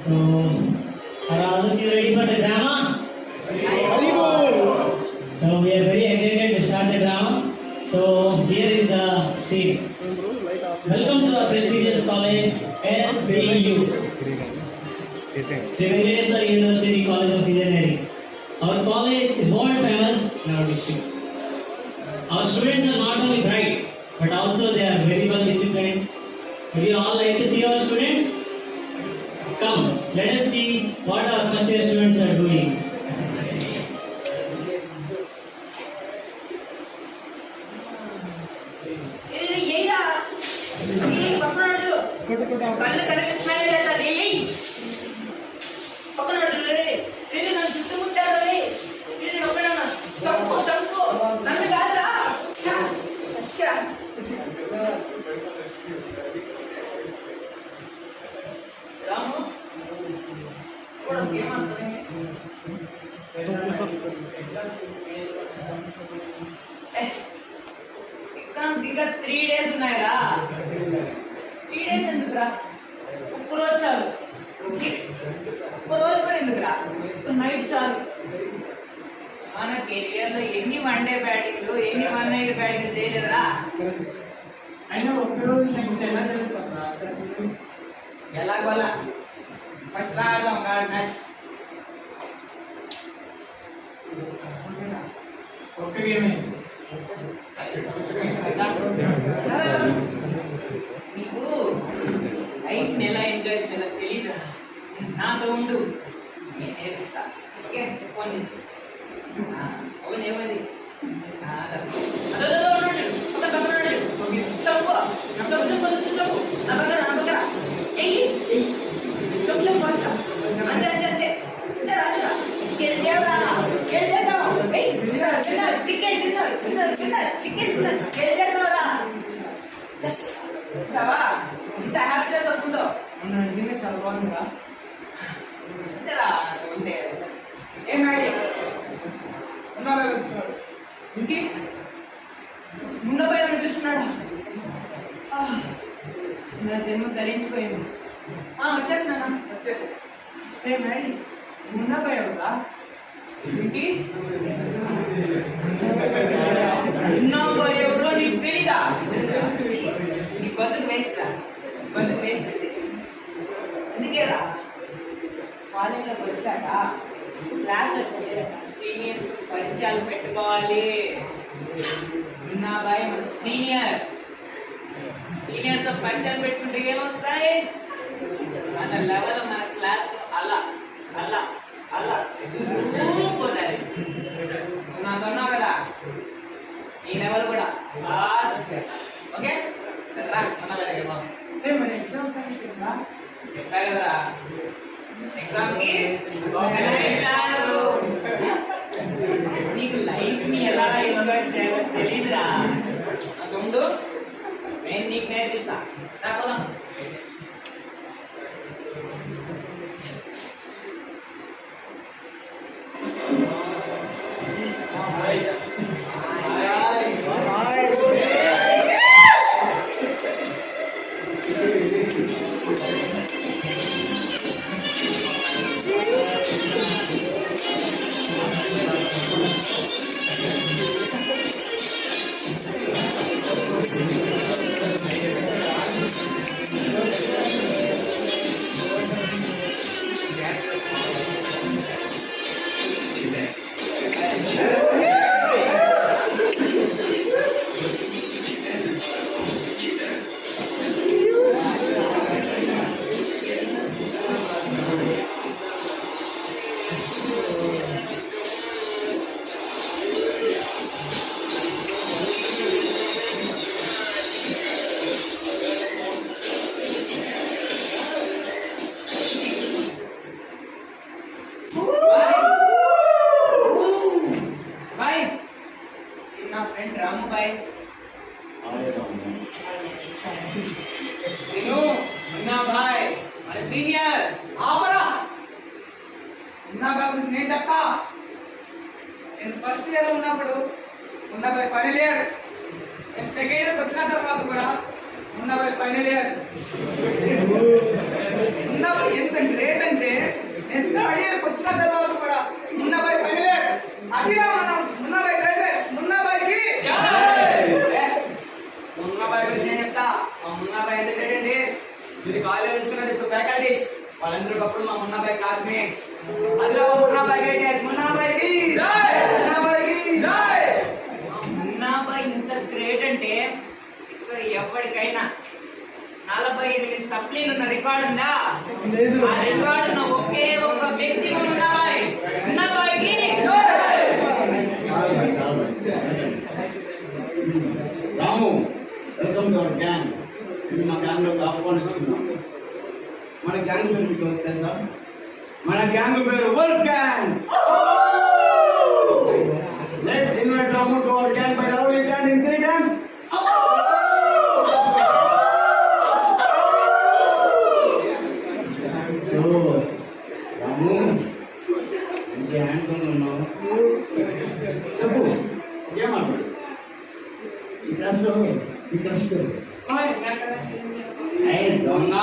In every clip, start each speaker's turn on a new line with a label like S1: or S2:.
S1: So, are all of you ready for the drama? So, we are very excited to start the drama. So, here is the scene. Welcome to our prestigious college, SBU, Sri Venkateswara University College of Engineering. Our college is world famous in our district. Our students are not only bright, but also they are very well disciplined. Would you all like to see our students? Come, let us see what our first year students are doing.
S2: Exams ఇంకా 3 days ఉన్నాయరా. 3 days ఎందుకురా? ఒక్కరోజు చాలు. ఒక్కరోజు కూడా ఎందుకురా? Night చాలు. మన కెరియర్లో ఎన్ని వన్ డే బ్యాటింగ్లు, ఎన్ని వన్ నైట్ బ్యాటింగ్లు చేయలేదురా. అయినా ఒక్కరోజు ఎలా జరుగుతుందా? ఎలాగోలా ఫస్ట్ ఆడదాం మ్యాచ్. ఒక్క గేమే నీకు లైఫ్ని ఎలా ఎంజాయ్ చేయాలో తెలియదు. నాతో ఉండు, నేను నేర్పిస్తా. ఓకే పోనీ అవును ఏమది చికెన్ చూసావా ఇంత హ్యాపీనెస్ వస్తుందో. నిజంగా చాలా బాగుందిరా. అంతేరా ఉంటే ఏం మ్యాడీ ఉన్నాడు ఇంటి ముండపై చూస్తున్నాడా? నా జన్మ ధరించిపోయింది. వచ్చేసినా వచ్చేసి ఏ మ్యాడీ ముండపై ఎవరా ఇంటి ఎవరో నీకు తెలీదా? నీ బతుకు వేస్ట్ రా, బతుకు వేస్ట్. అందుకేరా కాలేజీలోకి వచ్చాక క్లాస్ వచ్చాక సీనియర్స్ పరిచయాలు పెట్టుకోవాలి. నా భయం సీనియర్తో పరిచయాలు పెట్టుకుంటే ఏమొస్తాయి? మన లెవెల్ మన క్లాస్ అలా అలా అలా పోతాయి. నాకు అన్నావు కదా ఈ లెవెల్ కూడా ఓకే మన ఎగ్జామ్స్ చెప్పా కదరా. ఎగ్జామ్కి నీకు లైఫ్ని ఎలా ఎంజాయ్ చేయాలో తెలీదురా. అందుండు నేను నీకు నేర్పిస్తా. రాకపోదాం ఫస్ట్ ఇయర్ ఉన్నప్పుడు ఫైనల్ ఇయర్ సెకండ్ ఇయర్ వచ్చిన తర్వాత కూడా ఫైనల్ ఇయర్ ఎంత గ్రేట్ ఎంత అడిగారు వచ్చిన తర్వాత కూడా మున్నాబాయ్ ఫైనల్ అదిరా మనం మున్నాబాయ్ గ్రేటెస్ట్ మున్నాబాయ్కి మున్నాబాయ్ గురించి నేను చెప్తా. మా మున్నాబాయ్ ఎంత గ్రేట్ అండి. ఇది కాలేజ్ ఇస్తున్నది ఇప్పుడు ఫ్యాకల్టీస్ వాళ్ళందరూ ఒకప్పుడు మా మున్నాబాయ్ క్లాస్మేట్స్. అదిరా మా మున్నాబాయ్ గ్రేటెస్ట్ మున్నాబాయ్కి మున్నాబాయ్కి మున్నాబాయ్ ఇంత గ్రేట్ అంటే ఇక్కడ ఎప్పటికైనా 48 సప్లీలు ఉన్న రికార్డు ఉందా? ఆ రికార్డు ఉన్న ఒకే ఒక్క వ్యక్తి మున్నాబాయ్. మున్నాబాయ్కి
S3: రాము, వెల్కమ్ టు అవర్ గ్యాంగ్. ఇది మా గ్యాంగ్ లో ఆహ్వానిస్తున్నాం. మన గ్యాంగ్ పేరు మీకు తెలుసా? మన గ్యాంగ్ పేరు world gang. Let's invite Ramu to our gang by lovely chanting 3 times. So Ramu, మంచి హ్యాండ్సమ్ ఉన్నావు. చెప్పు, ఏమంటాడు ఈ క్లాస్ లో? ఈ క్లాస్ పేరు దొంగ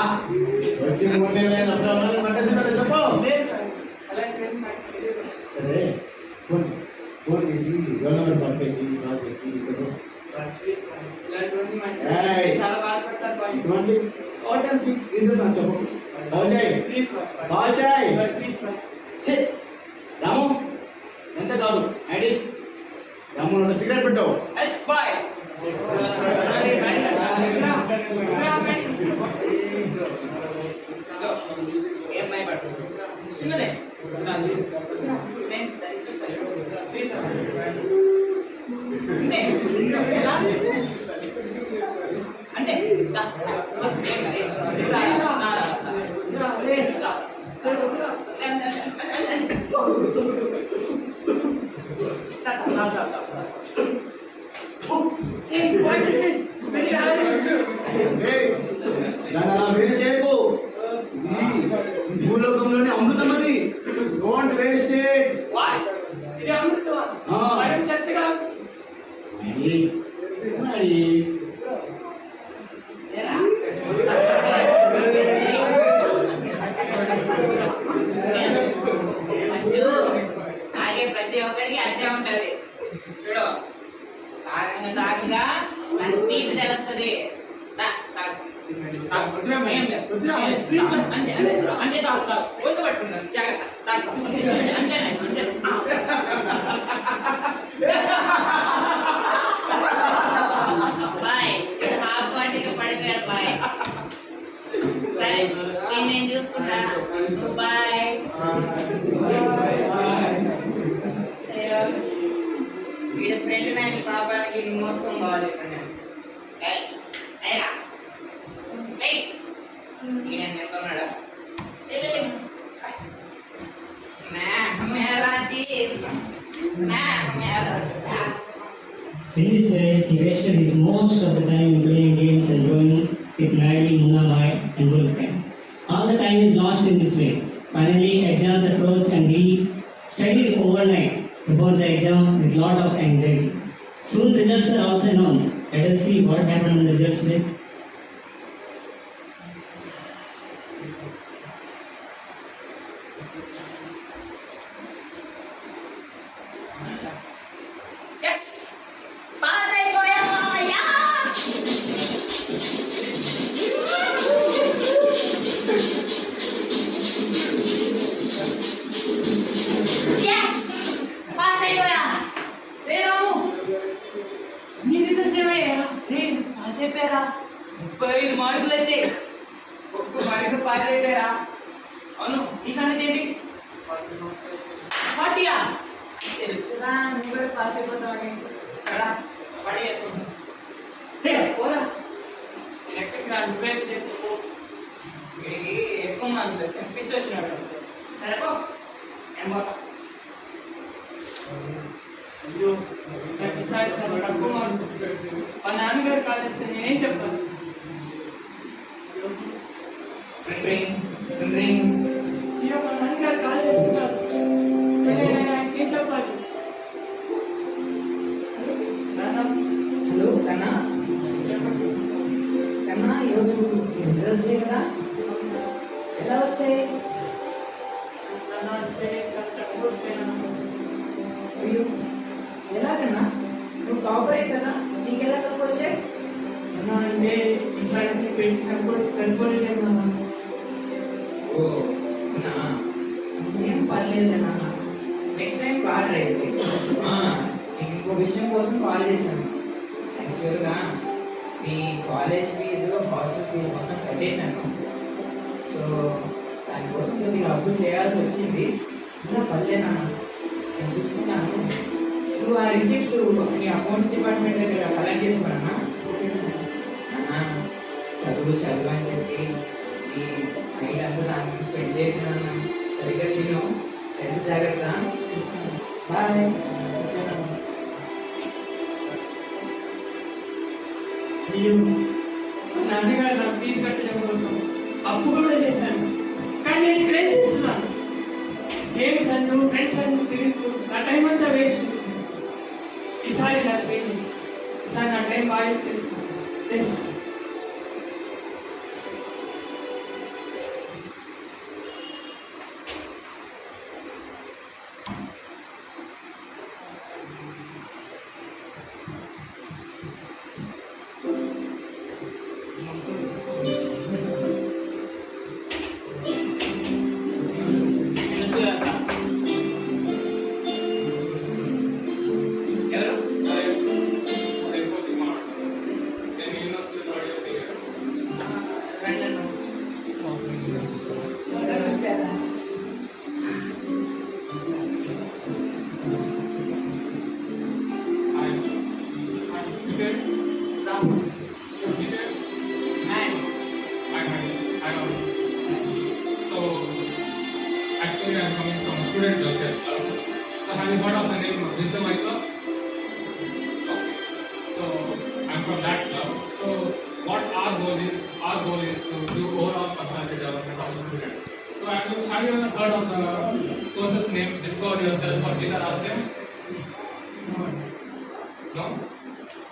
S3: వచ్చి 3 నెలలు అప్పుడు పట్టేసి చెప్పు. సరే, ఫోన్ చేసి రోల్ నెంబర్ పంపేసి కాల్ చేసి ఇటువంటి చెప్పు. కాల్ చేయి. రాము, ఎంత కాదు ఐడి. రాము సిగరెట్ పెట్టావు.
S2: చిన్నదే అంటే
S3: వేస్ట్ చేయకు. భూలోకంలోనే అమృతం అది. Don't waste it.
S2: ప్రతి ఒక్కరికి అర్థం ఉంటది. చూడు, తాగంగా తీపి తెలుస్తుంది. అంటే ఒళ్ళు పట్టుకున్నాను జాగ్రత్త. బాయ్ ఆపాటికి పడిపోయాడు. బాయ్ సరే, నేను చూసుకుంటా. బాయ్. వీడి ఫ్రెండ్ మ్యాచ్ పాపానికి మోసుకొని పోవాలి. ఉన్నాడా?
S1: In this way, he wasted his most of the time playing games and going with Nadi, Munnabai and Wolfgang. All the time is lost in this way. Finally, exams approached and he studied overnight before the exam with lot of anxiety. Soon results are also announced. Let us see what happened in the results today.
S2: చెప్పారా 35 మార్కులు వచ్చాయి. ఒక్క mark pass అయిపోయారా? అవును. ఈ సంగతి ఏంటి? 40 తెలుసురా, నువ్వు కూడా పాస్ అయిపోతావు. సరే పడి చేసుకుంటా. పోరా, ఎలక్ట్రిక్ నువ్వే చేసుకో. వీడికి ఎక్కువ మంది చెప్పించొచ్చినాడు. సరేపో, నేను పోతా. అయ్యో, తక్కువ మార్క్స్. మా నాన్నగారు కాల్ చేస్తే నేనేం చెప్తాను? అయ్యో, మా నాన్నగారు కాల్ చేస్తున్నారు. ఏం చెప్పాలి?
S4: హలో కన్నా, కన్నా ఈరోజు రిజల్ట్స్ డే కదా, ఎలా వచ్చాయి? అయ్యో ఎలాగన్నా నువ్వు టాపరే కదా నీకెలా తక్కువ వచ్చాయి ఓ అవునా? ఏం పర్లేదన్నా నెక్స్ట్ టైం బాగా ట్రై చేయి నీకు ఇంకో విషయం కోసం కాల్ చేశాను యాక్చువల్గా మీ కాలేజ్ ఫీజు హాస్టల్ ఫీజు మొత్తం కట్టేశాను సో దానికోసం కొద్దిగా అప్పు చేయాల్సి వచ్చింది ఇంకా పర్లేదన్నా నేను చూసుకున్నాను నువ్వు ఆ రిసిప్ట్స్ నీ అకౌంట్స్ డిపార్ట్మెంట్ దగ్గర కలెక్ట్ చేసుకున్నా అన్న చదువు చదువు అని చెప్పి ఈ నైట్ అంతా దానికి స్పెండ్ చేసినాను సరిగ్గా తిను హెల్త్ జాగ్రత్త బాయ్
S5: అయ్యో మా నాన్నగారు నా ఫీజు కట్టడం కోసం అప్పు కూడా చేశాను కానీ నేను ఇక్కడ ఏం చేస్తున్నాను గేమ్స్ అంటూ ఫ్రెండ్స్ అంటూ తిరుగుతూ నా టైం అంతా వేస్ట్ ఈసారి ఇలా చేయండి ఈసారి నా టైం బాగా యూస్ చేస్తున్నాను
S6: Actually, I am coming from Student Welfare Club. So, have you heard of the name Wisdom I Club? Okay. So, I am from that club. So, what our goal is to do overall personality development of a student. So, have you ever heard of the courses name Discover Yourself or Killer Asem? No?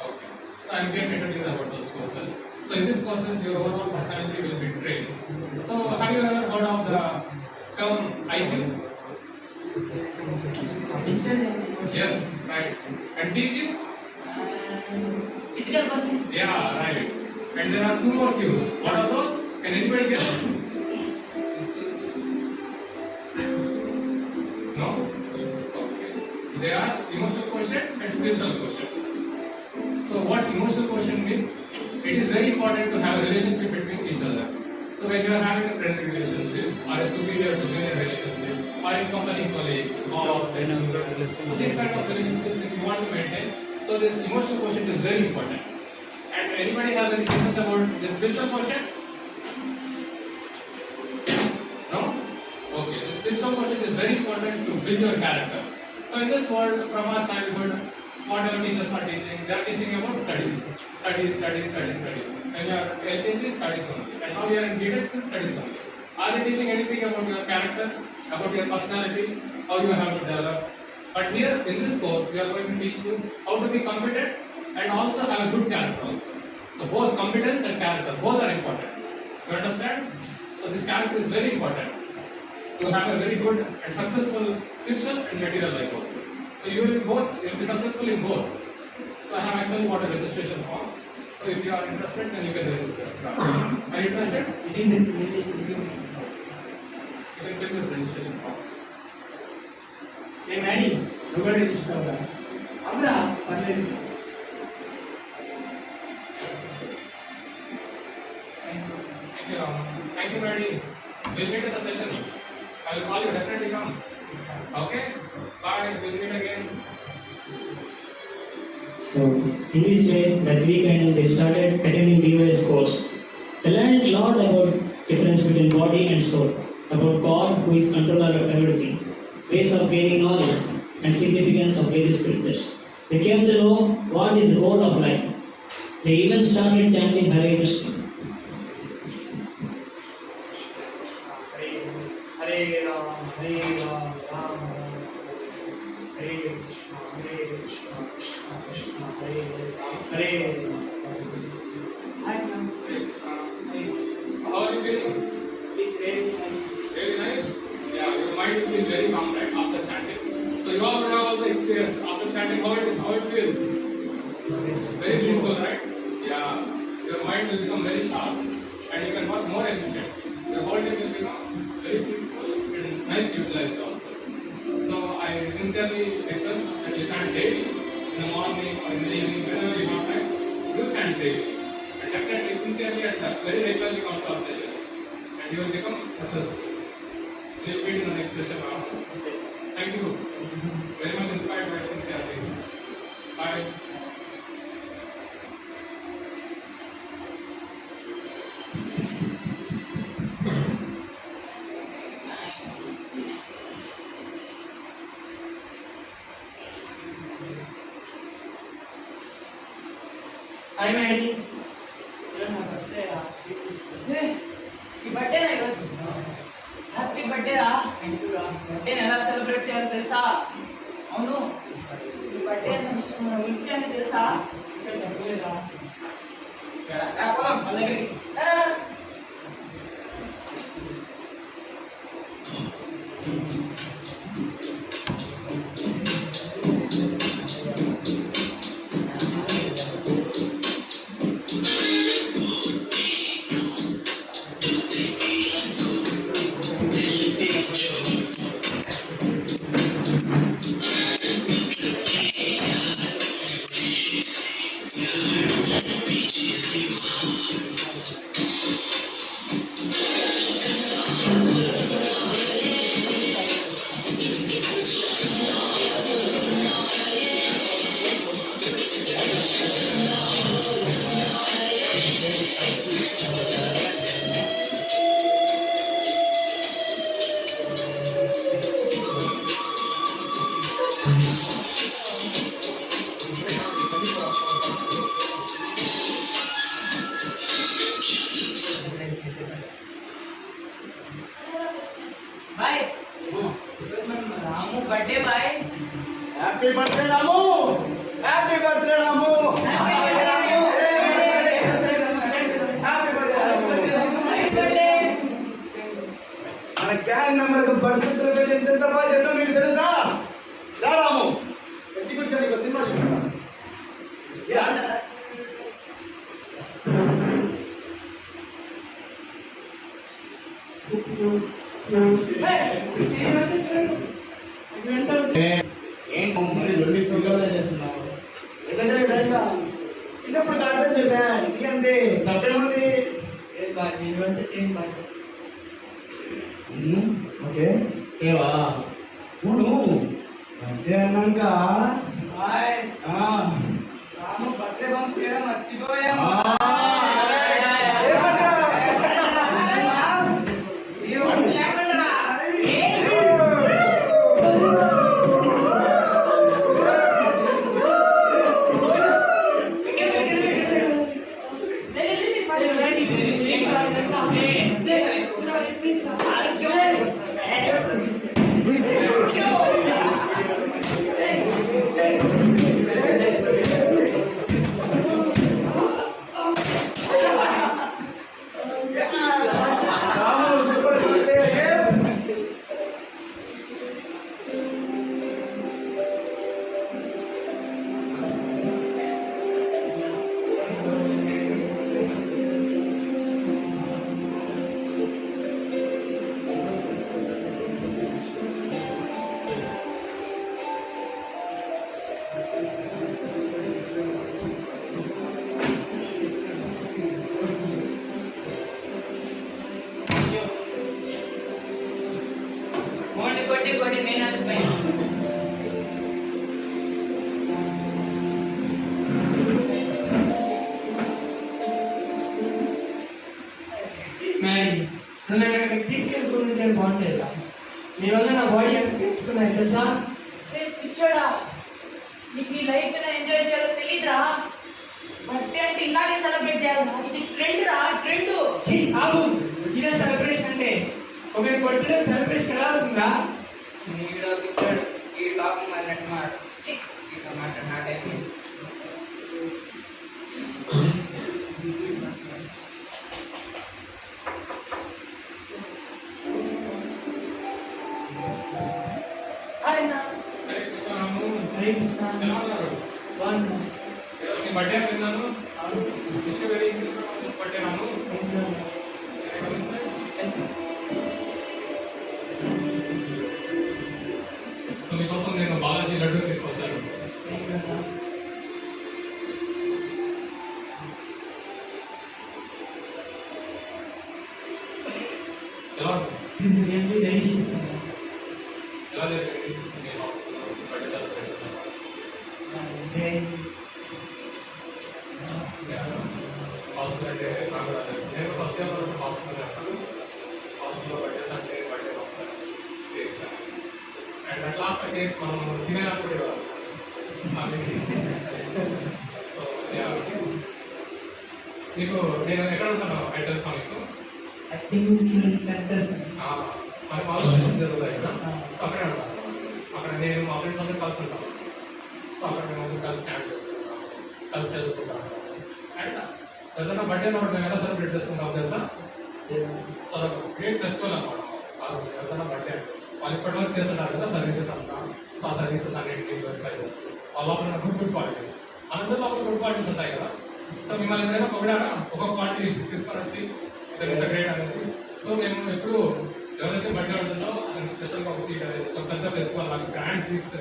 S6: Okay. So, I am going to introduce about those courses. So, in these courses, your overall personality will be trained. So, have you ever heard of the term IQ? Yes, right. And DQ?
S5: Physical person.
S6: Yeah, right. And there are two more Qs. What are those? Can anybody guess? No? Okay. So they are emotional quotient and spiritual quotient. So what emotional quotient means? It is very important to have a relationship between each other. So when you are having a friendly relationship or a superior to junior relationship or in company colleagues, boss, so these kind of relationships if you want to maintain, so this emotional quotient is very important. And anybody has any questions about this spiritual quotient? No? Okay, the spiritual quotient is very important to build your character. So in this world, from our childhood, whatever teachers are teaching, they are teaching about studies. Study. When you are LKG, studies only. And now you are in B.Tech school, studies only. Are they teaching anything about your character, about your personality, how you have to develop? But here in this course, we are going to teach you how to be competent and also have a good character also. So both competence and character, both are important. You understand? So this character is very important to have a very good and successful spiritual and material life also. So you will be successful in both. So I have actually got a registration form. So if you are interested, then you can register. Are you interested? You can fill this registration form.
S5: Hey, Maddie, nobody registered. Abra, parle.
S6: Thank you, Ram. Thank you, Maddie. We'll meet at the session. I will call you, definitely come. Okay? Bye, we'll meet again.
S1: So, in this way, that weekend they started attending DOS course. They learned a lot about difference between body and soul, about God who is controller of everything, ways of gaining knowledge, and significance of various scriptures. They came to know what is the goal of life. They even started chanting Hare Krishna.
S5: Hare Ram, Hare Ram, Ram Ram, Hare Krishna, Krishna Krishna, Hare Hare. Hi, ma'am.
S6: How are you feeling?
S5: It's very nice.
S6: Very nice? Yeah, you mind will be very calm right after chanting. So you all would have also experienced after chanting how it feels. Very peaceful, right? Yeah. Your mind will become very sharp and you can work more efficiently. Your whole day will become very peaceful and nicely utilized also. So I sincerely request that you chant daily in the morning or in the evening, whenever you have time, do chant daily. And definitely, sincerely and very regularly come to our sessions. And you will become successful. We will meet in the next session now. Thank you. Very much inspired by sincerity. Bye.
S5: Hi, Maddie.
S2: ఈ birthday నా ఈరోజు happy birthday రా birthday ఎలా celebrate చేయాలో తెలుసా? అవును ఈ birthday మన ఇంటి అని తెలుసా?
S5: చెప్పలేదా?
S2: అలాగే బాయ్ రాము బర్త్డే బాయ్
S3: హ్యాపీ బర్త్డే రాము, హ్యాపీ బర్త్డే రాము, మన గ్యాంగ్ మెంబర్ బర్త్డే సెలబ్రేషన్స్ ఎంత బాగా చేస్తాం మీకు తెలుసా? రా రాము, వచ్చి కూర్చొని ఒక సినిమా చూపిస్తాను. ఏంటి మరి రెండు పిల్లలు చేస్తున్నావు? చిన్నప్పుడు కార్టూన్ చెప్పా, ఇంకంతే తప్పేముంది? ఓకే సేవా చూడు అంతే అన్నాక
S2: బాయ్ రాము బర్త్డే బంప్స్ చేయడం మర్చిపోయాము. కొట్టి నేను అలసిపోయాను.
S5: నన్ను అక్కడికి తీసుకెళ్ళిపోతుంటే బాగుంటుందా? నీ వల్ల నా బాడీ ఎంత పెంచుకున్నాయి తెలుసా?
S2: పిచ్చోడా, నీకు ఈ లైఫ్ ఎలా ఎంజాయ్ చేయాలో తెలీదురా. బర్త్డే అంటే ఇలాగే సెలబ్రేట్ చేయాలి. ఇది ట్రెండ్ రా, ట్రెండ్.
S5: ఆగు, ఇదే సెలబ్రేషన్ అంటే ఒకరి బర్త్డే సెలబ్రేషన్ ఎలా అవుతుందా?
S2: ఈ లాభం అన్నట్టు మాట మాట నా టైం
S5: అన్న.
S6: హరే కృష్ణ రాము.
S5: హరే కృష్ణ.
S6: ఎలా ఉన్నారు?
S5: బాగున్నా.
S6: ఈరోజు నీ బర్త్డే విన్నాను. విష్ వెరీ బర్త్డే రాము. సో మీకోసం నేను బాలాజీ లడ్డు తీసుకొచ్చాను. ఎలా ఉంటుంది? ఎలా జరిగింది మీ బర్త్డే సెలబ్రేషన్? హాస్టల్ అంటే నాకు కూడా తెలుసు. నేను ఫస్ట్ ఇయర్ వరకు హాస్టల్ చేస్తాను. హాస్టల్లో బర్త్డేస్ అంటే birthday cakes and at last cakes మనం తినేటప్పుడు సో మీకు నేను ఎక్కడ ఉంటాను అడ్రస్ మీకు మన కాలేజ్ జరుగుతాయి కదా, సో అక్కడే ఉంటాను. అక్కడ నేను మా ఫ్రెండ్స్ అందరూ కలిసి ఉంటాను. సో అక్కడ మేము కలిసి స్టాండ్ చేస్తుంటాం, కలిసి చదువుకుంటాం. అండ్ ఏదైనా బర్త్డే అన్నప్పుడు మేము ఎలా సెలబ్రేట్ చేసుకుంటాం తెలుసా? సో గ్రేట్ ఫెస్టివల్ అనమాట. ఆ రోజు ఏదైనా బర్త్డే అంటే వాళ్ళు ఇప్పటివరకు చేస్తుంటారు కదా సర్వీసెస్ అంతా. సో ఆ సర్వీసెస్ అన్నింటినీ వెరిఫై చేస్తారు. వాళ్ళ లోపల గుడ్ పార్టీస్, అందరి లోపల గుడ్ పార్టీస్ ఉంటాయి కదా. సో మిమ్మల్ని ఎప్పుడైనా పొగిడారా ఒక్కొక్క పార్టీ తీసుకొని వచ్చి ఇంత గ్రేట్ అనేసి? సో మేము ఎప్పుడు ఎవరైతే బర్త్డే ఉంటుందో అతనికి స్పెషల్గా ఒక సీట్ అనేది సో పెద్ద ఫెస్టివల్ నాకు గ్రాండ్ ఫీస్ట్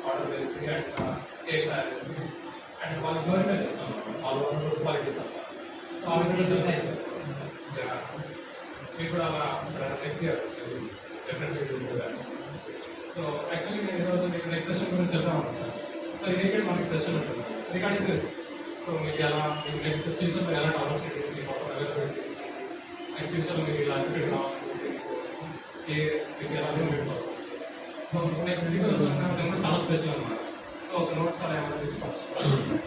S6: ఆర్డర్ చేసి అండ్ కేక్ తయారు చేసి అండ్ వాళ్ళు గ్లోరిఫై చేస్తాం వాళ్ళు గుడ్ క్వాలిటీస్ అంతా. సో ఆ విధంగా సెలబ్రేట్ చేస్తాం. మీకు కూడా అలా next here definitely. So actually నేను ఈరోజు మీకు నెక్స్ట్ సెషన్ గురించి చెప్తాను వచ్చాను. సో ఇది మనకి సెషన్ ఉంటుంది రిగార్డింగ్ దిస్. సో మీకు ఎలా మీకు నెక్స్ట్ ఫ్యూచర్లో ఎలాంటి ఆపర్చునిటీస్ మీకోసం అవైలబిలిటీ, నెక్స్ట్ ఫ్యూచర్లో మీకు ఇలా అడ్వకేట్ కావాలనుకుంటే మీకు ఎలా బెనిఫిట్స్ అవుతుంది. సో నెక్స్ట్ వీడియో వస్తున్నా చాలా స్పెషల్ అనమాట. సో ఒక నోట్స్ అలా ఏమైనా తీసుకోవచ్చు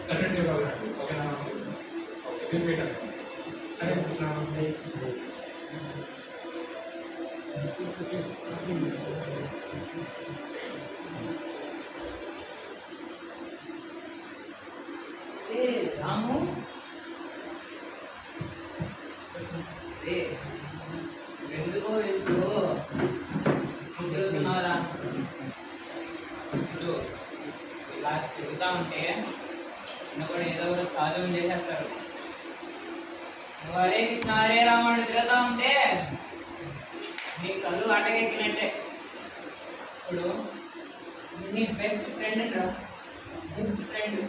S6: సెకండ్ కాబట్టి ఓకేనా? ఓకే రిపీట్ అండి. హరే కృష్ణ.
S4: రాము ఎందుకో తిరుగుతున్నారా? చూడు ఇలా తిరుగుతా ఉంటే నిన్ను కూడా ఏదో ఒక సాధువుని చేసేస్తారు. నువ్వు హరే కృష్ణ హరే రాముడు తిరుగుతా ఉంటే నీకు చదువు అటకెక్కినట్టే. ఇప్పుడు నీ బెస్ట్ ఫ్రెండ్ రా, బెస్ట్ ఫ్రెండ్.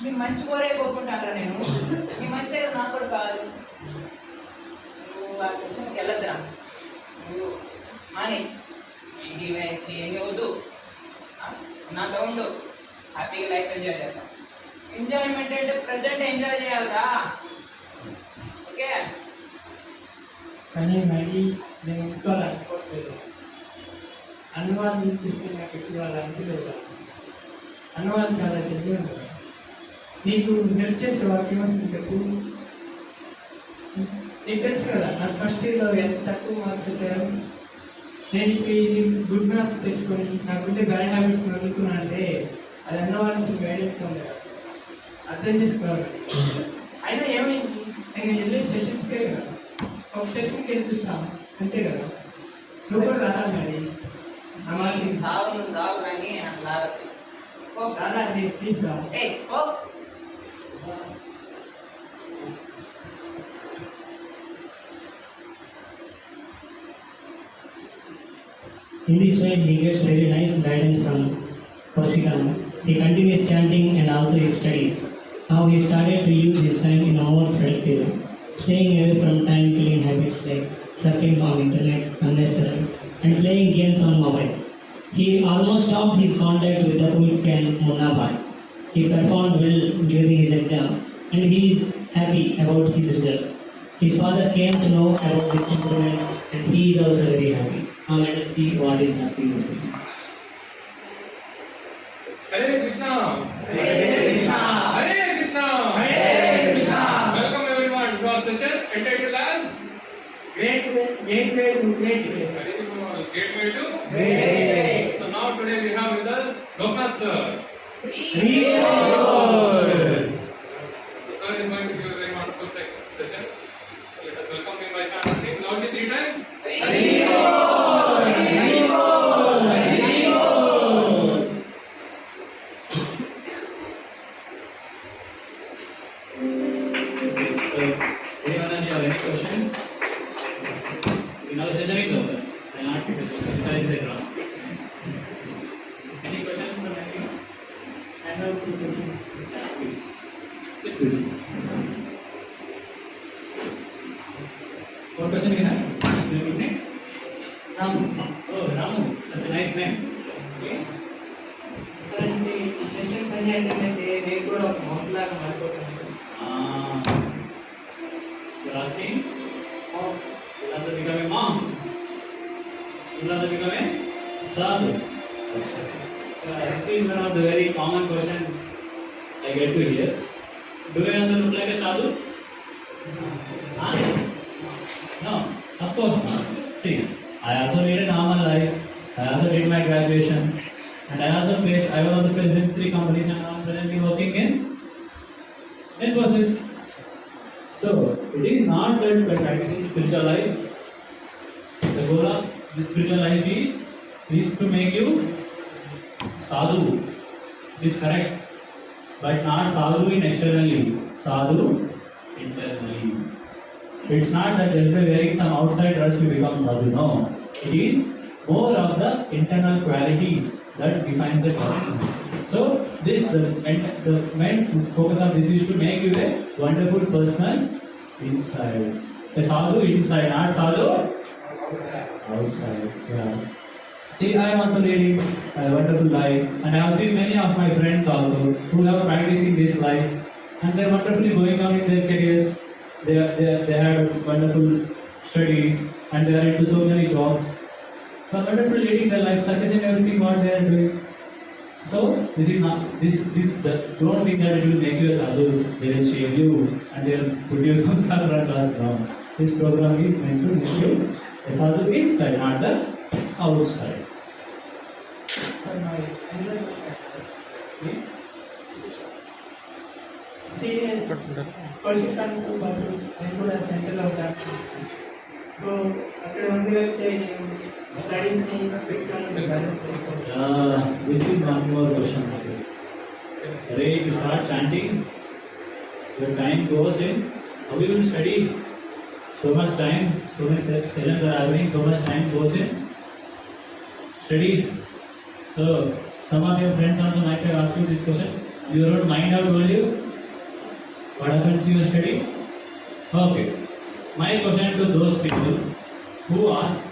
S4: నీ మంచి కోరే కోరుకుంటారా? నేను నీ మంచి నాకు కూడా కాదు. నువ్వు ఆ సెషన్కి వెళ్ళొద్దురా. నువ్వు మాని ఇంటికి వేసి ఏమి వద్దు, నాతో ఉండు, హ్యాపీగా లైఫ్ ఎంజాయ్ చేద్దాం. ఎంజాయ్మెంట్ అంటే ప్రజెంట్ ఎంజాయ్ చేయాలరా. ఓకే?
S5: కానీ మళ్ళీ నేను ఇంట్లో అనుకోవట్లేదు. అన్నవాళ్ళు చూస్తే నాకు ఎక్కువ వాళ్ళు అనిపించలేదు. అన్నవాళ్ళు చాలా తెలివి ఉంటారు. నీకు హెల్ప్ చేసే వాళ్ళకి ఏమొస్తుంది చెప్పు? నీకు తెలుసు కదా నాకు ఫస్ట్ ఇయర్లో ఎంత తక్కువ మార్క్స్ వచ్చారు. నేను ఇప్పుడు గుడ్ మార్క్స్ తెచ్చుకొని నాకుంటే బ్యాడ్ హ్యాబిట్స్ వదులుకున్నా అంటే అది అన్నవాళ్ళు గైడెన్స్ ఉంది. అర్థం చేసుకోవాలి. అయినా ఏమైంది? నేను వెళ్ళే సెషన్స్కే కదా, ఒక సెషన్కి వెళ్ళి చూస్తాను అంతే కదా. నువ్వు కూడా రావాలి మరి. అమ్మాయి
S4: సాగు నువ్వు సాగు కానీ అట్లా
S5: రాదా ప్లీజ్ రా.
S1: In this way, he gets very nice guidance from Kaushikana. He continues chanting and also his studies. Now he started to use his time in a more productive way, staying away from time-killing habits like surfing on internet unnecessarily and playing games on mobile. He almost stopped his contact with the Ulkan Munna Bhai. He performed well during his exams and he is happy about his results. His father came to know about this improvement and he is also very happy. Now let us see what is happening in this.
S6: Hare Krishna.
S5: Hare Krishna.
S6: Hare Krishna.
S5: Hare Krishna.
S6: Welcome everyone to our session entitled as
S5: Gateway to Gateway.
S6: Gateway to
S5: Gateway.
S6: So now today we have with us Loknath sir. Sir is going to give a very wonderful session. So let us welcome him by chanting loudly 3 times.
S5: Hare Krishna.
S1: That is it, wrong. Any questions from anyone?
S5: I have two questions.
S1: Please. Please. What question you have? Your good name?
S5: Ramu.
S1: Oh, Ramu. That's a nice name. Okay.
S5: Sir ఈ session పని ఏంటంటే నేను కూడా ఒక mouth లాగా మారిపోతాను.
S1: You're asking? You'll have to become a monk. You'll have to become a sadhu. This is one of the very common questions I get to hear. Do I also look like a sadhu? Huh? No, of course not. See, I also lead a normal life. I also did my graduation. And I was also placed in 3 companies and I am presently working in Infosys. So, it is not that by practicing spiritual life, the goal of the spiritual life is to make you sadhu. It is correct. But not sadhu in externally, sadhu internally. It's not that just by wearing some outside dress you become sadhu. No. It is more of the internal qualities that defines a person. So, the main focus of this is to make you a wonderful person inside. A sadhu inside, not sadhu outside. Yeah. See, I am also leading a wonderful life, and I have seen many of my friends also who are practicing this life, and they are wonderfully going on in their careers. They have wonderful studies, and they are into so many jobs. So wonderful leading their life, success in everything what they are doing. So this is not don't think that it will make you a sadhu. They will shave you and they will put you some sadhana class. No, this program is meant to make you a sadhu inside, not the outside.
S5: Sir my another question.
S1: Please.
S5: Serious పశుకాంతో పాటు నేను కూడా centre అవుతాను. So అక్కడ ఉండి వెళ్తే నేను స్టడీస్ని స్పిరిచువల్ని balance అయిపోతాను.
S1: This is one more question. Ray, you start chanting, your time goes in. How you will study? So much time, so many sessions are happening, so much time goes in studies. So some of your friends also might have asked you this question. You don't mind how told you? What happens to your studies? Okay. My question to those people who asks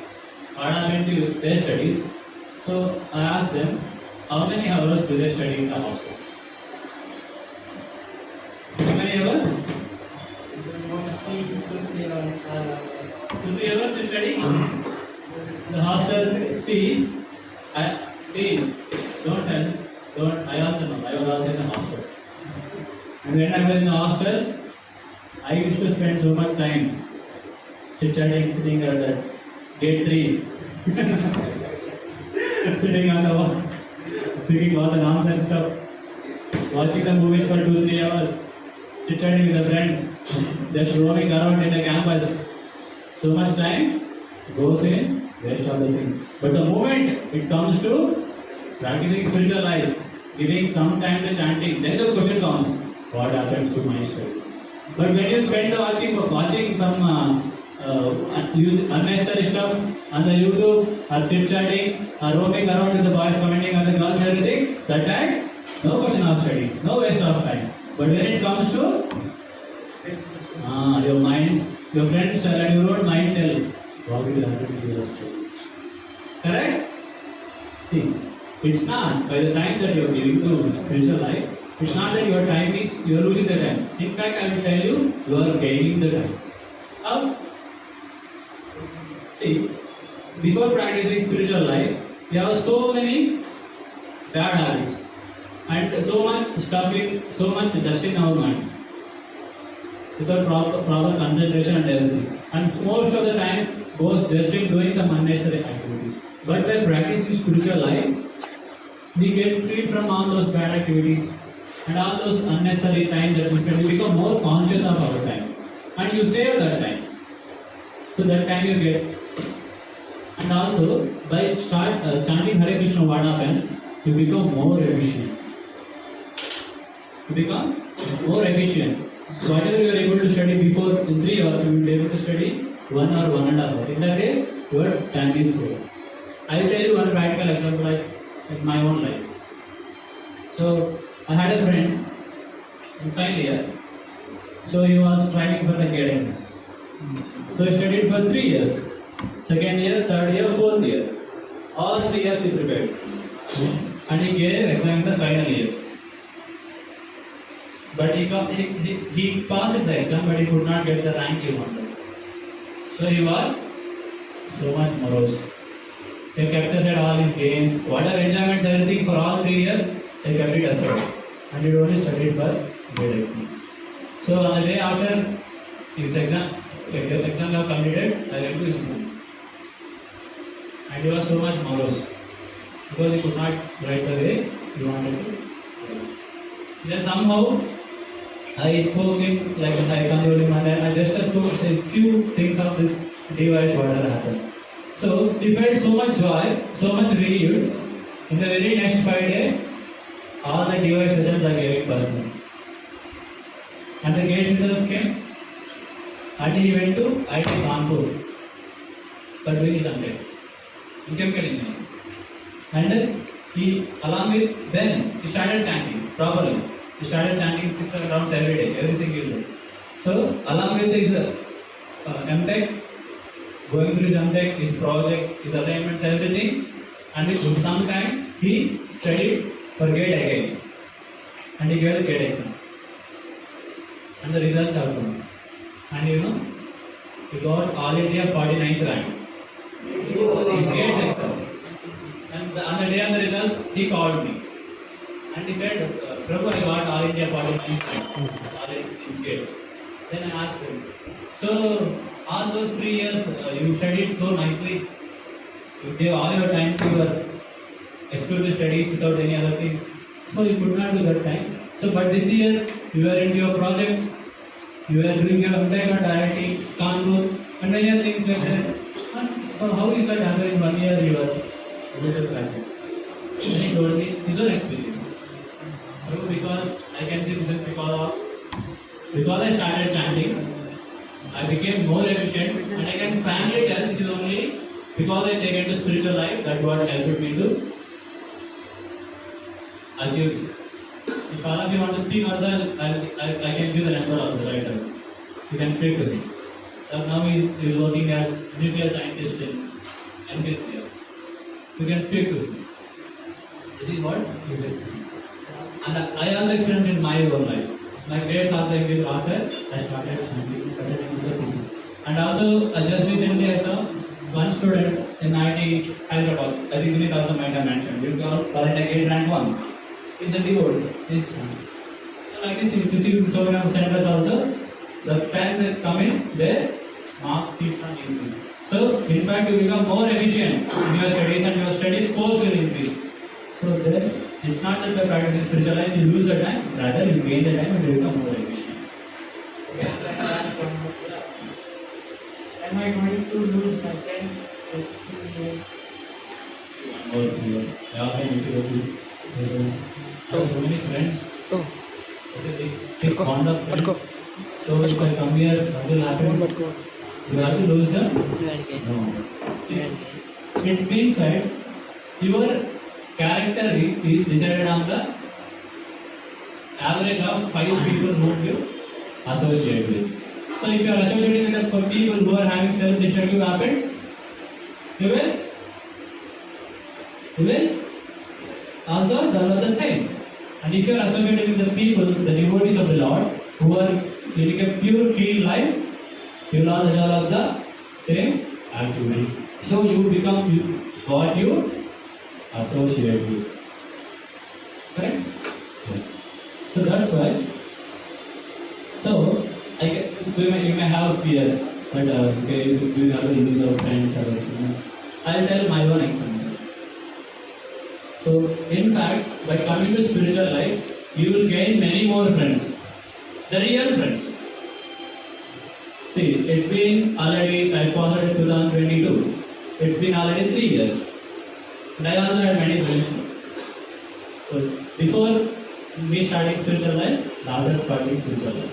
S1: what happened to their studies. So I asked them, how many hours do they study in the hostel? How many hours?
S5: Mostly 2-3 hours.
S1: 2-3 hours you study? The hostel, I also know, I was also in the hostel. And when I was in the hostel, I used to spend so much time chit-chatting, sitting at that gate 3. Sitting on the wall, speaking all the nonsense stuff, watching the movies for 2-3 hours, chit-chatting with the friends, just roaming around in the campus. So much time goes in, waste of the thing. But the moment it comes to practicing spiritual life, giving some time to chanting, then the question comes, what happens to my studies? But when you spend watching some unnecessary stuff on the YouTube, or chit-chatting, or roaming around with the boys, commenting on the girls, everything, that time, no question of studies, no waste of time. But when it comes to your mind, your friends tell and you don't mind tell, what will happen to your studies? Correct? See, it's not by the time that you are giving to spiritual life, it's not that your time is, you are losing the time. In fact, I will tell you, you are gaining the time. How? See, before practicing spiritual life, we have so many bad habits and so much stuffing, so much dust in our mind without proper concentration and everything. And most of the time goes just in doing some unnecessary activities. But by practicing spiritual life, we get free from all those bad activities and all those unnecessary time that we spend. We become more conscious of our time and you save that time. So that time you get. And also by chanting Hare Krishna, what happens? You become more efficient. You become more efficient. So whatever you are able to study before in 3 hours, you will be able to study 1 or 1.5 hours. In that way, your time is saved. I'll tell you one practical example like my own life. So I had a friend in final year. So he was trying for the GATE exam. So he studied for 3 years. Second year, third year, fourth year. All 3 years he prepared. And he gave exam in the final year. But he passed the exam, but he could not get the rank he wanted. So he was so much morose. He kept aside all his games, whatever enjoyments, everything for all 3 years, he kept it aside. And he only studied for GATE exam. So on the day after his exam got completed, I went to his room. And he was so much morose because he could not write the way he wanted to. Then somehow I spoke him like I consoled him and I just spoke a few things of this device whatever happened. So he felt so much joy, so much relieved. In the very next 5 days, all the device sessions I gave him personally. And the GATE results came and he went to IT Kanpur for doing his MTech in chemical engineering. And he, along with then, he started chanting properly. He started chanting 6 rounds every day, every single day. So, along with his MTech, going through his MTech, his projects, his assignments, everything, and with some time he studied for GATE again. And he gave the GATE exam. And the results have come. And you know, he got All India 49th rank. In GATE exam. And on the day of the results, he called me. And he said, Prabhu, I got All India 49th rank in GATE. Then I asked him, so all those 3 years you studied so nicely. You gave all your time to your exclusive studies without any other things. So you could not do that time. So but this year you were into your projects, you were doing your MTech at IIT, Kanpur, and many other things like that. And so how is that happening 1 year you are able to crack it? And he told me his own experience. Because I can see this is because I started chanting, I became more efficient, and I can frankly tell this is only because I take into spiritual life that what helped me to achieve this. If all of you want to speak also, I can give the number also right now. You can speak to him. So now he is working as nuclear scientist in NPCL. You can speak to him. This is what he says. And I also experienced in my own life. My grades also increased after I started chanting, and also just recently I saw one student in IIT Hyderabad. I think Vinith also might have mentioned. You got GATE rank 1. He's a devote. So like this, if you see so many centers also, the parents that come in, their marks keep on increasing. So in fact, you become more efficient in your studies and your study scores will increase. So then it's not that by practicing spiritual life you lose the time, rather you gain the time and you become more efficient. Okay?
S5: Am I going to lose my friend?
S1: One more fear. Yeah, I need to go to. I have so many friends. I said they fond of friends. So if I come here, what will happen? You have to lose them? No. See, it's being said, your character is decided on the average of 5 people whom you associate with. So if you are associating with the people who are having self-destructive habits, you will also develop the same. And if you are associating with the people, the devotees of the Lord, who are living a pure, clean life, you will also develop the same activities. So you become what you associate with. Correct? Yes. So that's why. So you may have fear that okay, you have to lose your friends or I'll tell my own example. So in fact, by coming to spiritual life, you will gain many more friends. The real friends. See, it's been already, I followed in 2022. It's been already 3 years. And I also had many friends. So before me starting spiritual life, now starting spiritual life.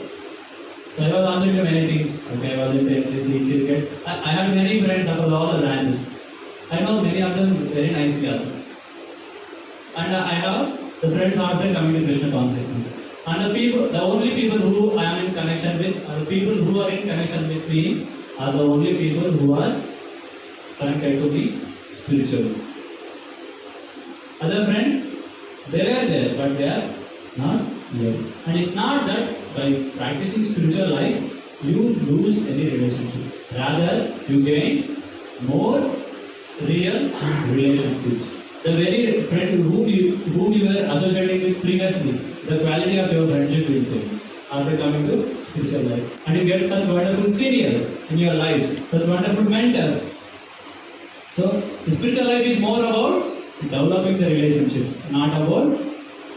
S1: So I was also into many things. Okay, I was into NCC, cricket. I had many friends across all the branches. I know
S7: many of them very nicely also. And I have the friends who are there coming to Krishna consciousness. And the only people who I am in connection with, are the people who are in connection with me, are the only people who are connected to the spiritual. Other friends, they are there, but they are not here. And it's not that by practicing spiritual life, you lose any relationship. Rather, you gain more real relationships. The very friend whom you were associating with previously, the quality of your friendship will change after coming to spiritual life. And you get such wonderful seniors in your life, such wonderful mentors. So, the spiritual life is more about developing the relationships, not about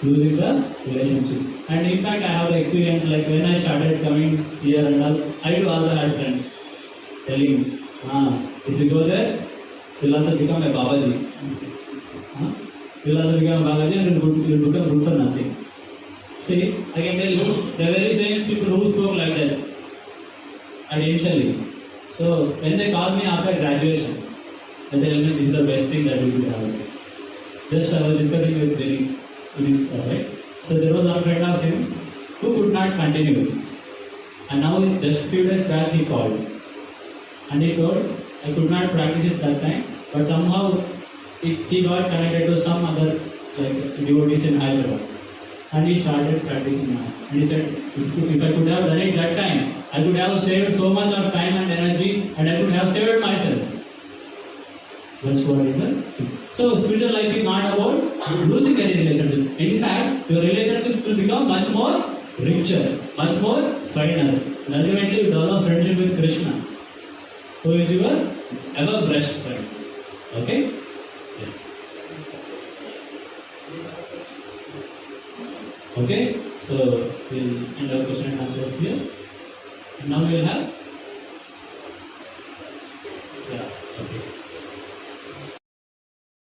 S7: losing the relationships. And in fact, I have the experience like when I started coming here and all, I do also had friends telling me, if you go there, you'll also become a Babaji. You'll also become a Babaji and you'll become good for nothing. See, I can tell you, the very same people who spoke like that initially. So, when they call me after graduation, they tell me this is the best thing that we could have. Just I was discussing with Vinny, right? So there was one friend of him who could not continue. And now just few days back he called. And he told, I could not practice it that time, but somehow he got connected to some other devotees in Hyderabad. And he started practicing now. And he said, if I could have done it that time, I could have saved so much of time and energy and I could have saved myself. That's what is it. So spiritual life is not about losing any relationship. In fact, your relationships will become much more richer, much more finer. And ultimately you develop friendship with Krishna, who is your ever best friend. Okay? Yes. Okay? So we'll end our question and answers here. And now we'll have